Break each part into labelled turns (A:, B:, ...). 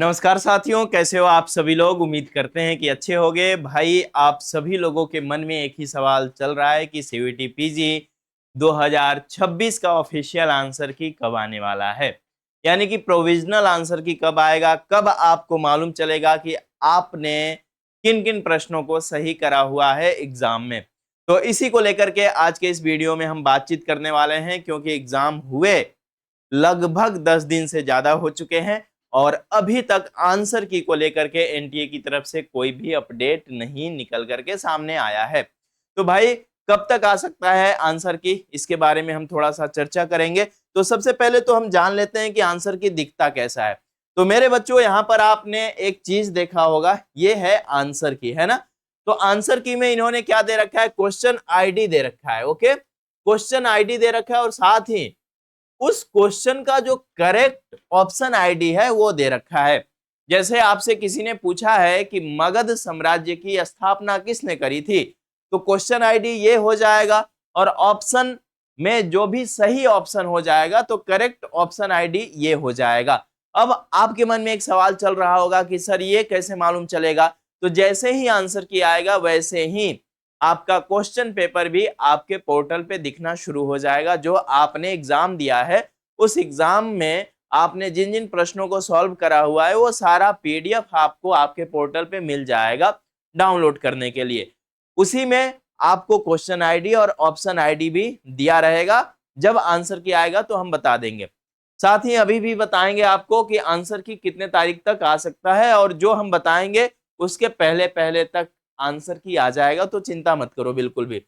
A: नमस्कार साथियों, कैसे हो आप सभी लोग। उम्मीद करते हैं कि अच्छे होंगे। भाई, आप सभी लोगों के मन में एक ही सवाल चल रहा है कि सीयूईटी पीजी 2026 का ऑफिशियल आंसर की कब आने वाला है, यानी कि प्रोविजनल आंसर की कब आएगा, कब आपको मालूम चलेगा कि आपने किन किन प्रश्नों को सही करा हुआ है एग्जाम में। तो इसी को लेकर के आज के इस वीडियो में हम बातचीत करने वाले हैं, क्योंकि एग्जाम हुए लगभग 10 दिन से ज्यादा हो चुके हैं और अभी तक आंसर की को लेकर के एनटीए की तरफ से कोई भी अपडेट नहीं निकल करके सामने आया है। तो भाई, कब तक आ सकता है आंसर की, इसके बारे में हम थोड़ा सा चर्चा करेंगे। तो सबसे पहले तो हम जान लेते हैं कि आंसर की दिखता कैसा है। तो मेरे बच्चों, यहाँ पर आपने एक चीज देखा होगा, ये है आंसर की, है ना। तो आंसर की में इन्होंने क्या दे रखा है, क्वेश्चन आईडी दे रखा है। ओके, क्वेश्चन आईडी दे रखा है और साथ ही उस क्वेश्चन का जो करेक्ट ऑप्शन आईडी है वो दे रखा है। जैसे आपसे किसी ने पूछा है कि मगध साम्राज्य की स्थापना किसने करी थी, तो क्वेश्चन आईडी ये हो जाएगा और ऑप्शन में जो भी सही ऑप्शन हो जाएगा तो करेक्ट ऑप्शन आईडी ये हो जाएगा। अब आपके मन में एक सवाल चल रहा होगा कि सर ये कैसे मालूम चलेगा। तो जैसे ही आंसर की आएगा वैसे ही आपका क्वेश्चन पेपर भी आपके पोर्टल पे दिखना शुरू हो जाएगा। जो आपने एग्जाम दिया है उस एग्जाम में आपने जिन जिन प्रश्नों को सॉल्व करा हुआ है वो सारा पीडीएफ आपको आपके पोर्टल पे मिल जाएगा डाउनलोड करने के लिए। उसी में आपको क्वेश्चन आईडी और ऑप्शन आईडी भी दिया रहेगा। जब आंसर की आएगा तो हम बता देंगे। साथ ही अभी भी बताएंगे आपको कि आंसर की कितने तारीख तक आ सकता है, और जो हम बताएंगे उसके पहले पहले तक आंसर की आ जाएगा, तो चिंता मत करो बिल्कुल भी।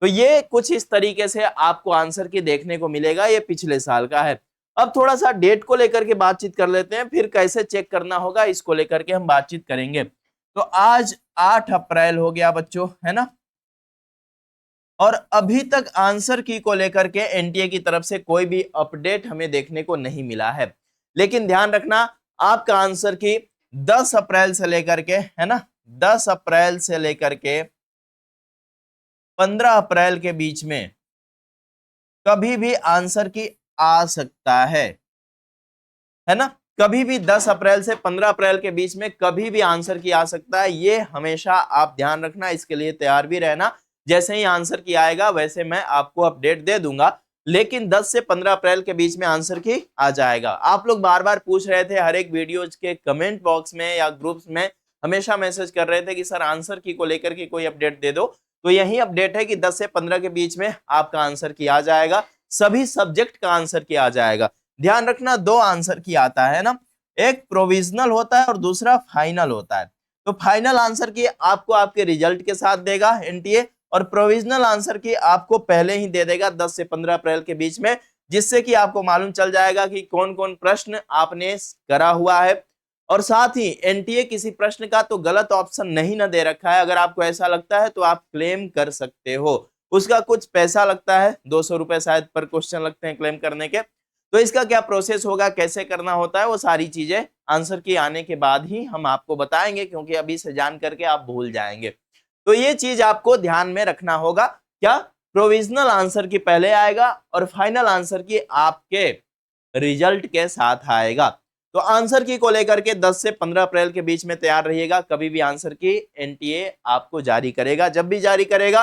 A: तो ये कुछ इस तरीके से आपको आंसर की देखने को मिलेगा। ये पिछले साल का है। अब थोड़ा सा डेट को लेकर के बातचीत कर लेते हैं, फिर कैसे चेक करना होगा इसको लेकर के हम बातचीत करेंगे। तो आज 8 अप्रैल हो गया बच्चों, है ना। और अभी तक आंसर की को लेकर के एनटीए की तरफ से कोई भी अपडेट हमें देखने को नहीं मिला है। लेकिन ध्यान रखना, आपका आंसर की 10 अप्रैल से लेकर के, है ना, 10 अप्रैल से लेकर के 15 अप्रैल के बीच में कभी भी आंसर की आ सकता है ना। कभी भी 10 अप्रैल से 15 अप्रैल के बीच में कभी भी आंसर की आ सकता है। ये हमेशा आप ध्यान रखना, इसके लिए तैयार भी रहना। जैसे ही आंसर की आएगा वैसे मैं आपको अपडेट दे दूंगा, लेकिन 10 से 15 अप्रैल के बीच में आंसर की आ जाएगा। आप लोग बार बार पूछ रहे थे, हर एक वीडियोज के कमेंट बॉक्स में या ग्रुप्स में हमेशा मैसेज कर रहे थे कि सर आंसर की को लेकर के कोई अपडेट दे दो। तो यही अपडेट है कि 10 से 15 के बीच में आपका आंसर की आ जाएगा। सभी सब्जेक्ट का आंसर की आ जाएगा। ध्यान रखना, 2 आंसर की आता है ना, एक प्रोविजनल होता है और दूसरा फाइनल होता है। तो फाइनल आंसर की आपको आपके रिजल्ट के साथ देगा एनटीए, और प्रोविजनल आंसर की आपको पहले ही दे देगा 10 से 15 अप्रैल के बीच में, जिससे कि आपको मालूम चल जाएगा कि कौन कौन प्रश्न आपने करा हुआ है। और साथ ही एनटीए किसी प्रश्न का तो गलत ऑप्शन नहीं ना दे रखा है। अगर आपको ऐसा लगता है तो आप क्लेम कर सकते हो। उसका कुछ पैसा लगता है, 200 रुपए शायद पर क्वेश्चन लगते हैं क्लेम करने के। तो इसका क्या प्रोसेस होगा, कैसे करना होता है, वो सारी चीजें आंसर की आने के बाद ही हम आपको बताएंगे, क्योंकि अभी से जान करके आप भूल जाएंगे। तो ये चीज आपको ध्यान में रखना होगा। क्या प्रोविजनल आंसर की पहले आएगा और फाइनल आंसर की आपके रिजल्ट के साथ आएगा। तो आंसर की को लेकर के 10 से 15 अप्रैल के बीच में तैयार रहिएगा। कभी भी आंसर की एनटीए आपको जारी करेगा, जब भी जारी करेगा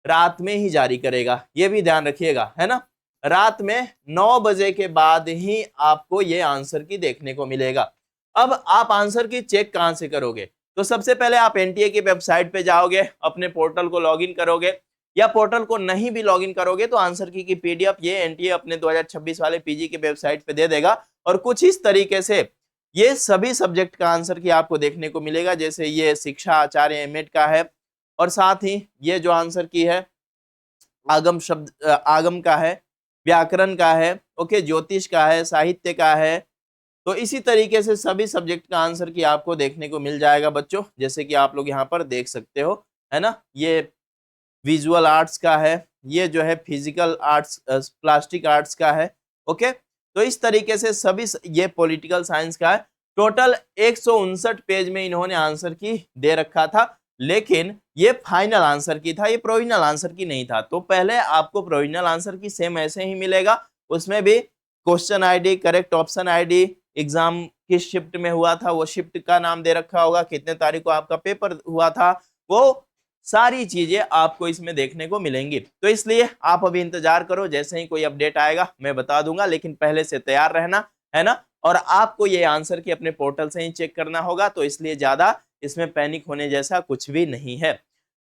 A: रात में ही जारी करेगा, ये भी ध्यान रखिएगा, है ना। रात में 9 बजे के बाद ही आपको ये आंसर की देखने को मिलेगा। अब आप आंसर की चेक कहां से करोगे, तो सबसे पहले आप एनटीए की वेबसाइट पे जाओगे, अपने पोर्टल को लॉगिन करोगे, या पोर्टल को नहीं भी लॉगिन करोगे तो आंसर की पीडीएफ ये एनटीए अपने 2026 वाले पीजी की वेबसाइट पे दे देगा। और कुछ इस तरीके से ये सभी सब्जेक्ट का आंसर की आपको देखने को मिलेगा। जैसे ये शिक्षा आचार्य एमएड का है, और साथ ही ये जो आंसर की है आगम का है, व्याकरण का है, ओके, ज्योतिष का है, साहित्य का है। तो इसी तरीके से सभी सब्जेक्ट का आंसर की आपको देखने को मिल जाएगा बच्चों, जैसे कि आप लोग यहाँ पर देख सकते हो, है ना। ये विजुअल आर्ट्स का है, ये जो है फिजिकल आर्ट्स प्लास्टिक आर्ट्स का है, ओके। तो इस तरीके से सभी, ये पॉलिटिकल साइंस का है। टोटल 159 पेज में इन्होंने आंसर की दे रखा था, लेकिन ये फाइनल आंसर की था, ये प्रोविजनल आंसर की नहीं था। तो पहले आपको प्रोविजनल आंसर की सेम ऐसे ही मिलेगा, उसमें भी question ID, correct option ID, exam किस शिफ्ट में हुआ था, वो शिफ्ट का नाम दे रखा होगा, कितने तारीख को आपका पेपर हुआ था, वो सारी चीजें आपको इसमें देखने को मिलेंगी। तो इसलिए आप अभी इंतजार करो, जैसे ही कोई अपडेट आएगा मैं बता दूंगा, लेकिन पहले से तैयार रहना है ना। और आपको ये आंसर की अपने पोर्टल से ही चेक करना होगा, तो इसलिए ज्यादा इसमें पैनिक होने जैसा कुछ भी नहीं है।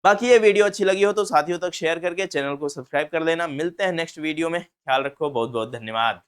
A: बाकी ये वीडियो अच्छी लगी हो तो साथियों तक शेयर करके चैनल को सब्सक्राइब कर लेना। मिलते हैं नेक्स्ट वीडियो में, ख्याल रखो, बहुत बहुत धन्यवाद।